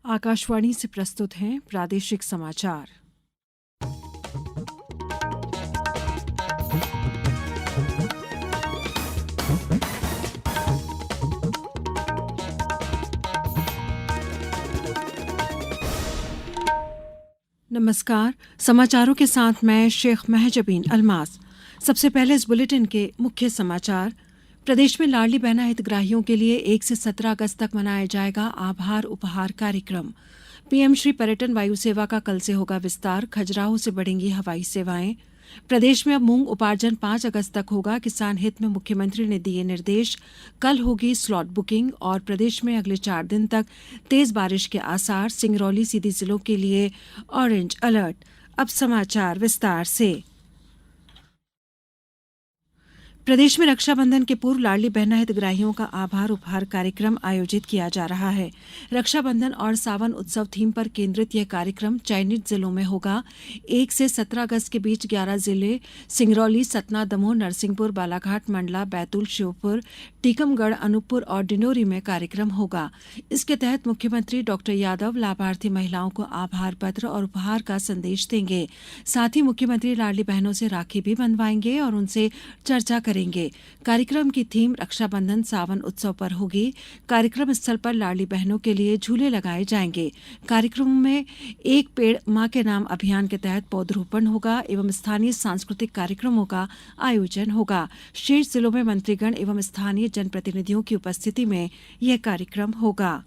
आकाशवाणी से प्रस्तुत हैं प्रादेशिक समाचार। नमस्कार, समाचारों के साथ मैं शेख महजबीन अल्मास। सबसे पहले इस बुलेटिन के मुख्य समाचार। प्रदेश में लाडली बहना हितग्राहियों के लिए 1 से 17 अगस्त तक मनाया जाएगा आभार उपहार कार्यक्रम। पीएम श्री पर्यटन वायु सेवा का कल से होगा विस्तार, खजुराहो से बढ़ेंगी हवाई सेवाएं। प्रदेश में अब मूंग उपार्जन 5 अगस्त तक होगा, किसान हित में मुख्यमंत्री ने दिए निर्देश। कल होगी स्लॉट बुकिंग और प्रदेश में अगले 4 दिन तक तेज बारिश के आसार। सिंगरौली सीधी जिलों के लिए ऑरेंज अलर्ट। अब समाचार विस्तार से। प्रदेश में रक्षाबंधन के पूर्व लाडली बहना हितग्राहियों का आभार उपहार कार्यक्रम आयोजित किया जा रहा है। रक्षाबंधन और सावन उत्सव थीम पर केंद्रित यह कार्यक्रम चयनित जिलों में होगा। 1 से 17 अगस्त के बीच 11 जिले सिंगरौली, सतना, दमोह, नरसिंहपुर, बालाघाट, मंडला, बैतूल, श्योपुर, टीकमगढ़, अनूपपुर और डिंडोरी में कार्यक्रम होगा। इसके तहत मुख्यमंत्री डॉक्टर यादव लाभार्थी महिलाओं को आभार पत्र और उपहार का संदेश देंगे। साथ ही मुख्यमंत्री लाडली बहनों से राखी भी बंधवाएंगे और उनसे चर्चा करेंगे। कार्यक्रम की थीम रक्षाबंधन सावन उत्सव पर होगी। कार्यक्रम स्थल पर लाडली बहनों के लिए झूले लगाए जाएंगे। कार्यक्रम में एक पेड़ मां के नाम अभियान के तहत पौधरोपण होगा एवं स्थानीय सांस्कृतिक कार्यक्रमों का आयोजन होगा। शेष जिलों में मंत्रीगण एवं स्थानीय जनप्रतिनिधियों की उपस्थिति में यह कार्यक्रम होगा।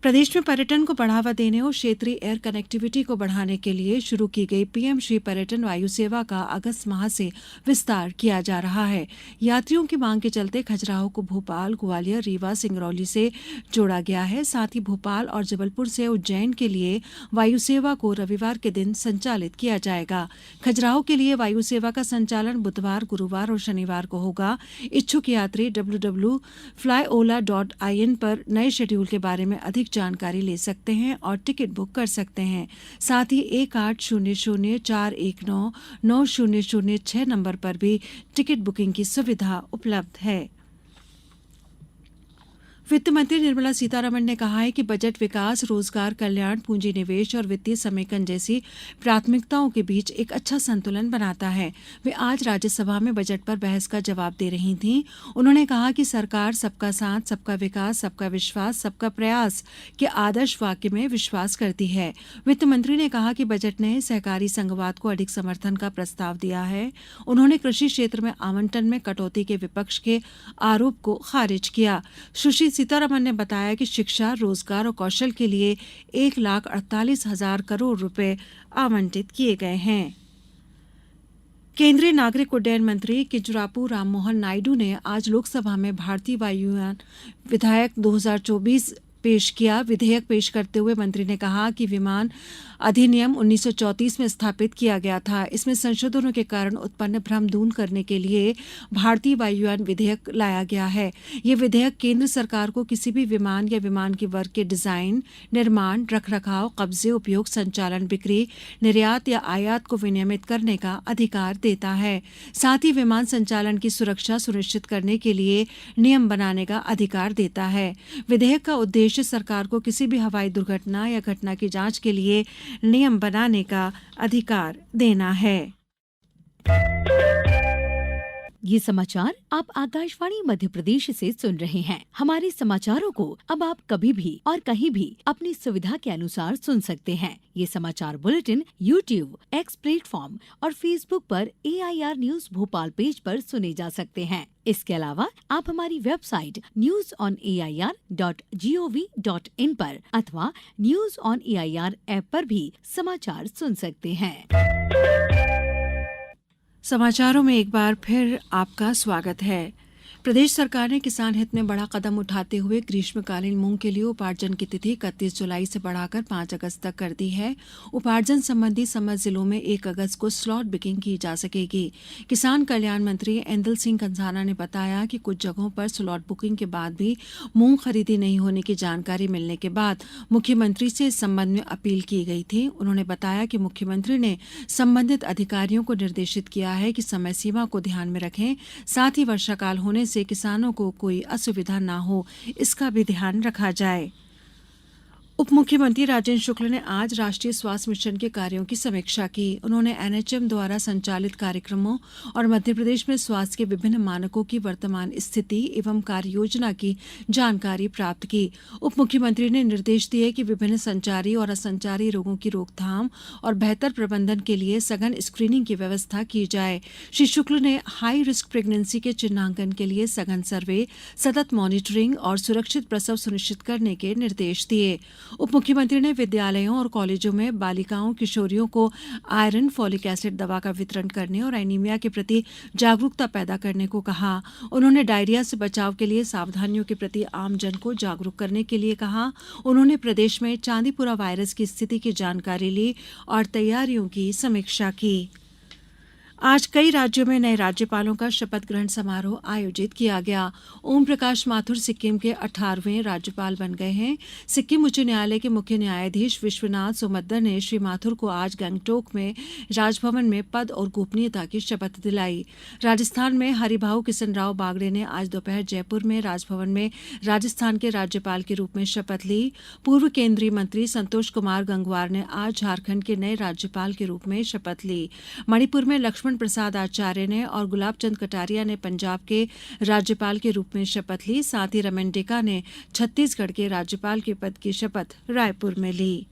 प्रदेश में पर्यटन को बढ़ावा देने और क्षेत्रीय एयर कनेक्टिविटी को बढ़ाने के लिए शुरू की गई पीएम श्री पर्यटन वायु सेवा का अगस्त माह से विस्तार किया जा रहा है। यात्रियों की मांग के चलते खजुराहो को भोपाल, ग्वालियर, रीवा, सिंगरौली से जोड़ा गया है। साथ ही भोपाल और जबलपुर से उज्जैन के लिए वायु सेवा को रविवार के दिन संचालित किया जाएगा। खजुराहो के लिए वायु सेवा का संचालन बुधवार, गुरुवार और शनिवार को होगा। इच्छुक यात्री www.flyola.in पर नए शेड्यूल के बारे में अधिक जानकारी ले सकते हैं और टिकट बुक कर सकते हैं। साथ ही 1800-419-9006 नंबर पर भी टिकट बुकिंग की सुविधा उपलब्ध है। वित्त मंत्री निर्मला सीतारमण ने कहा है कि बजट विकास, रोजगार, कल्याण, पूंजी निवेश और वित्तीय समेकन जैसी प्राथमिकताओं के बीच एक अच्छा संतुलन बनाता है। वे आज राज्यसभा में बजट पर बहस का जवाब दे रही थीं। उन्होंने कहा कि सरकार सबका साथ, सबका विकास, सबका विश्वास, सबका प्रयास के आदर्श वाक्य में विश्वास करती है। वित्त मंत्री ने कहा कि बजट ने सहकारी संघवाद को अधिक समर्थन का प्रस्ताव दिया है। उन्होंने कृषि क्षेत्र में आवंटन में कटौती के विपक्ष के आरोप को खारिज किया। सुश्री सीतारमण ने बताया कि शिक्षा, रोजगार और कौशल के लिए 1,48,000 करोड़ रुपए आवंटित किए गए हैं। केंद्रीय नागरिक उड्डयन मंत्री किंजरापू राममोहन नायडू ने आज लोकसभा में भारतीय वायुयान विधेयक 2024 पेश किया। विधेयक पेश करते हुए मंत्री ने कहा कि विमान अधिनियम 1934 में स्थापित किया गया था। इसमें संशोधनों के कारण उत्पन्न भ्रम दूर करने के लिए भारतीय वायुयान विधेयक लाया गया है। ये विधेयक केंद्र सरकार को किसी भी विमान या विमान के वर्ग के डिजाइन, निर्माण, रखरखाव, कब्जे, उपयोग, संचालन, बिक्री, निर्यात या आयात को विनियमित करने का अधिकार देता है। साथ ही विमान संचालन की सुरक्षा सुनिश्चित करने के लिए नियम बनाने का अधिकार देता है। विधेयक का उद्देश्य सरकार को किसी भी हवाई दुर्घटना या घटना की जांच के लिए नियम बनाने का अधिकार देना है। ये समाचार आप आकाशवाणी मध्य प्रदेश से सुन रहे हैं। हमारे समाचारों को अब आप कभी भी और कहीं भी अपनी सुविधा के अनुसार सुन सकते हैं। ये समाचार बुलेटिन YouTube, X प्लेटफॉर्म और Facebook पर AIR न्यूज भोपाल पेज पर सुने जा सकते हैं। इसके अलावा आप हमारी वेबसाइट newsonair.gov.in पर अथवा न्यूज ऑन AIR ऐप पर भी समाचार सुन सकते हैं। समाचारों में एक बार फिर आपका स्वागत है। प्रदेश सरकार ने किसान हित में बड़ा कदम उठाते हुए ग्रीष्मकालीन मूंग के लिए उपार्जन की तिथि 31 जुलाई से बढ़ाकर 5 अगस्त तक कर दी है। उपार्जन संबंधी समस्त जिलों में 1 अगस्त को स्लॉट बुकिंग की जा सकेगी। किसान कल्याण मंत्री ऐंदल सिंह कंधाना ने बताया कि कुछ जगहों पर स्लॉट बुकिंग के बाद भी मूंग खरीदी नहीं होने की जानकारी मिलने के बाद मुख्यमंत्री से इस संबंध में अपील की गई थी। उन्होंने बताया कि मुख्यमंत्री ने संबंधित अधिकारियों को निर्देशित किया है कि समय सीमा को ध्यान में रखें, साथ ही वर्षाकाल होने से किसानों को कोई असुविधा न हो, इसका भी ध्यान रखा जाए। उप मुख्यमंत्री राजेंद्र शुक्ल ने आज राष्ट्रीय स्वास्थ्य मिशन के कार्यों की समीक्षा की। उन्होंने एनएचएम द्वारा संचालित कार्यक्रमों और मध्य प्रदेश में स्वास्थ्य के विभिन्न मानकों की वर्तमान स्थिति एवं कार्य योजना की जानकारी प्राप्त की। उप मुख्यमंत्री ने निर्देश दिए कि विभिन्न संचारी और असंचारी रोगों की रोकथाम और बेहतर प्रबंधन के लिए सघन स्क्रीनिंग की व्यवस्था की जाए। श्री शुक्ल ने हाई रिस्क प्रेगनेंसी के चिन्हांकन के लिए सघन सर्वे, सतत मॉनिटरिंग और सुरक्षित प्रसव सुनिश्चित करने के निर्देश दिए। उप मुख्यमंत्री ने विद्यालयों और कॉलेजों में बालिकाओं किशोरियों को आयरन, फॉलिक एसिड दवा का वितरण करने और एनीमिया के प्रति जागरूकता पैदा करने को कहा। उन्होंने डायरिया से बचाव के लिए सावधानियों के प्रति आमजन को जागरूक करने के लिए कहा। उन्होंने प्रदेश में चांदीपुरा वायरस की स्थिति की जानकारी ली और तैयारियों की समीक्षा की। आज कई राज्यों में नए राज्यपालों का शपथ ग्रहण समारोह आयोजित किया गया। ओम प्रकाश माथुर सिक्किम के 18वें राज्यपाल बन गए हैं। सिक्किम उच्च न्यायालय के मुख्य न्यायाधीश विश्वनाथ सोमद्दर ने श्री माथुर को आज गंगटोक में राजभवन में पद और गोपनीयता की शपथ दिलाई। राजस्थान में हरिभाऊ किशन राव बागड़े ने आज दोपहर जयपुर में राजभवन में राजस्थान के राज्यपाल के रूप में शपथ ली। पूर्व केंद्रीय मंत्री संतोष कुमार गंगवार ने आज झारखंड के नए राज्यपाल के रूप में शपथ ली। मणिपुर में लक्ष्मण प्रसाद आचार्य ने और गुलाब चंद कटारिया ने पंजाब के राज्यपाल के रूप में शपथ ली। साथ ही रमन डेका ने छत्तीसगढ़ के राज्यपाल के पद की शपथ रायपुर में ली।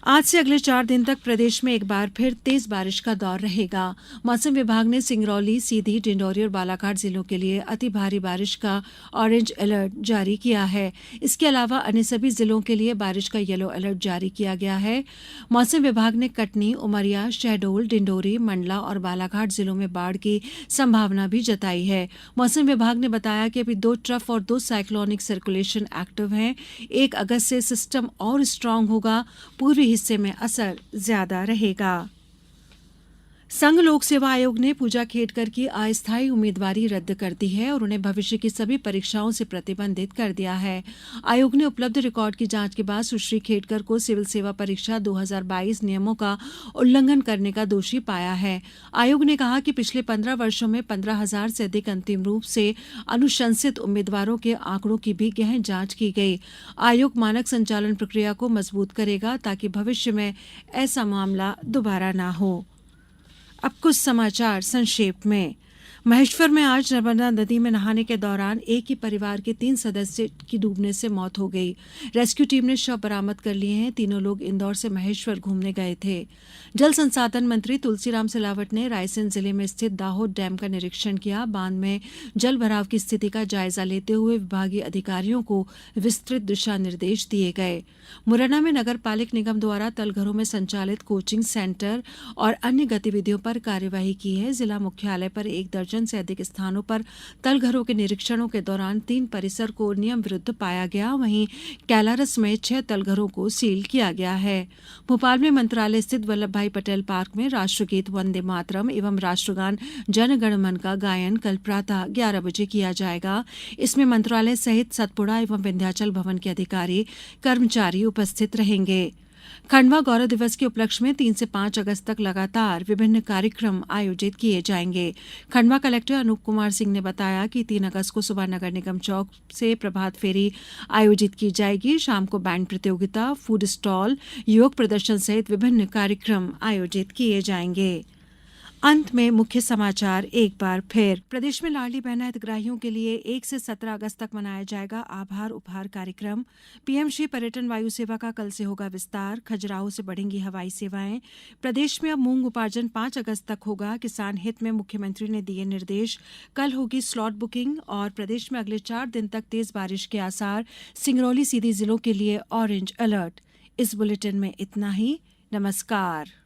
आज से अगले 4 दिन तक प्रदेश में एक बार फिर तेज बारिश का दौर रहेगा। मौसम विभाग ने सिंगरौली, सीधी, डिंडौरी और बालाघाट जिलों के लिए अति भारी बारिश का ऑरेंज अलर्ट जारी किया है। इसके अलावा अन्य सभी जिलों के लिए बारिश का येलो अलर्ट जारी किया गया है। मौसम विभाग ने कटनी, उमरिया, शहडोल, डिंडौरी, मंडला और बालाघाट जिलों में बाढ़ की संभावना भी जताई है। मौसम विभाग ने बताया कि अभी 2 ट्रफ और 2 साइक्लोनिक सर्कुलेशन एक्टिव हैं। 1 अगस्त से सिस्टम और स्ट्रांग होगा। पूर्वी हिस्से में असर ज्यादा रहेगा। संघ लोक सेवा आयोग ने पूजा खेडकर की अस्थायी उम्मीदवारी रद्द कर दी है और उन्हें भविष्य की सभी परीक्षाओं से प्रतिबंधित कर दिया है। आयोग ने उपलब्ध रिकॉर्ड की जांच के बाद सुश्री खेडकर को सिविल सेवा परीक्षा 2022 नियमों का उल्लंघन करने का दोषी पाया है। आयोग ने कहा कि पिछले 15 वर्षों में 15,000 से अधिक अंतिम रूप से अनुशंसित उम्मीदवारों के आंकड़ों की भी गहन जांच की गई। आयोग मानक संचालन प्रक्रिया को मजबूत करेगा ताकि भविष्य में ऐसा मामला दोबारा न हो। अब कुछ समाचार संक्षेप में। महेश्वर में आज नर्मदा नदी में नहाने के दौरान एक ही परिवार के 3 सदस्य की डूबने से मौत हो गई। रेस्क्यू टीम ने शव बरामद कर लिए हैं। तीनों लोग इंदौर से महेश्वर घूमने गए थे। जल संसाधन मंत्री तुलसीराम सिलावट ने रायसेन जिले में स्थित दाहोद डैम का निरीक्षण किया। बांध में जल भराव की स्थिति का जायजा लेते हुए विभागीय अधिकारियों को विस्तृत दिशा निर्देश दिए गए। मुरैना में नगर पालिक निगम द्वारा तलघरों में संचालित कोचिंग सेंटर और अन्य गतिविधियों पर कार्यवाही की है। जिला मुख्यालय पर 1 दर्जन से अधिक स्थानों पर तलघरों के निरीक्षणों के दौरान 3 परिसर को नियम विरुद्ध पाया गया। वहीं कैलारस में 6 तलघरों को सील किया गया है। भोपाल में मंत्रालय स्थित वल्लभ भाई पटेल पार्क में राष्ट्रगीत वंदे मातरम एवं राष्ट्रगान जन गण मन का गायन कल प्रातः 11 बजे किया जाएगा। इसमें मंत्रालय सहित सतपुड़ा एवं विंध्याचल भवन के अधिकारी, कर्मचारी उपस्थित रहेंगे। खंडवा गौरव दिवस के उपलक्ष्य में 3 से 5 अगस्त तक लगातार विभिन्न कार्यक्रम आयोजित किए जाएंगे। खंडवा कलेक्टर अनूप कुमार सिंह ने बताया कि 3 अगस्त को सुबह नगर निगम चौक से प्रभात फेरी आयोजित की जाएगी। शाम को बैंड प्रतियोगिता, फूड स्टॉल, योग प्रदर्शन सहित विभिन्न कार्यक्रम आयोजित किए जाएंगे। अंत में मुख्य समाचार एक बार फिर। प्रदेश में लाडली बहना हितग्राहियों के लिए 1 से 17 अगस्त तक मनाया जाएगा आभार उपहार कार्यक्रम। पीएम श्री पर्यटन वायु सेवा का कल से होगा विस्तार। खजुराहो से बढ़ेंगी हवाई सेवाएं। प्रदेश में अब मूंग उपार्जन 5 अगस्त तक होगा। किसान हित में मुख्यमंत्री ने दिए निर्देश। कल होगी स्लॉट बुकिंग और प्रदेश में अगले 4 दिन तक तेज बारिश के आसार। सिंगरौली, सीधी जिलों के लिए ऑरेंज अलर्ट। इस बुलेटिन में इतना ही। नमस्कार।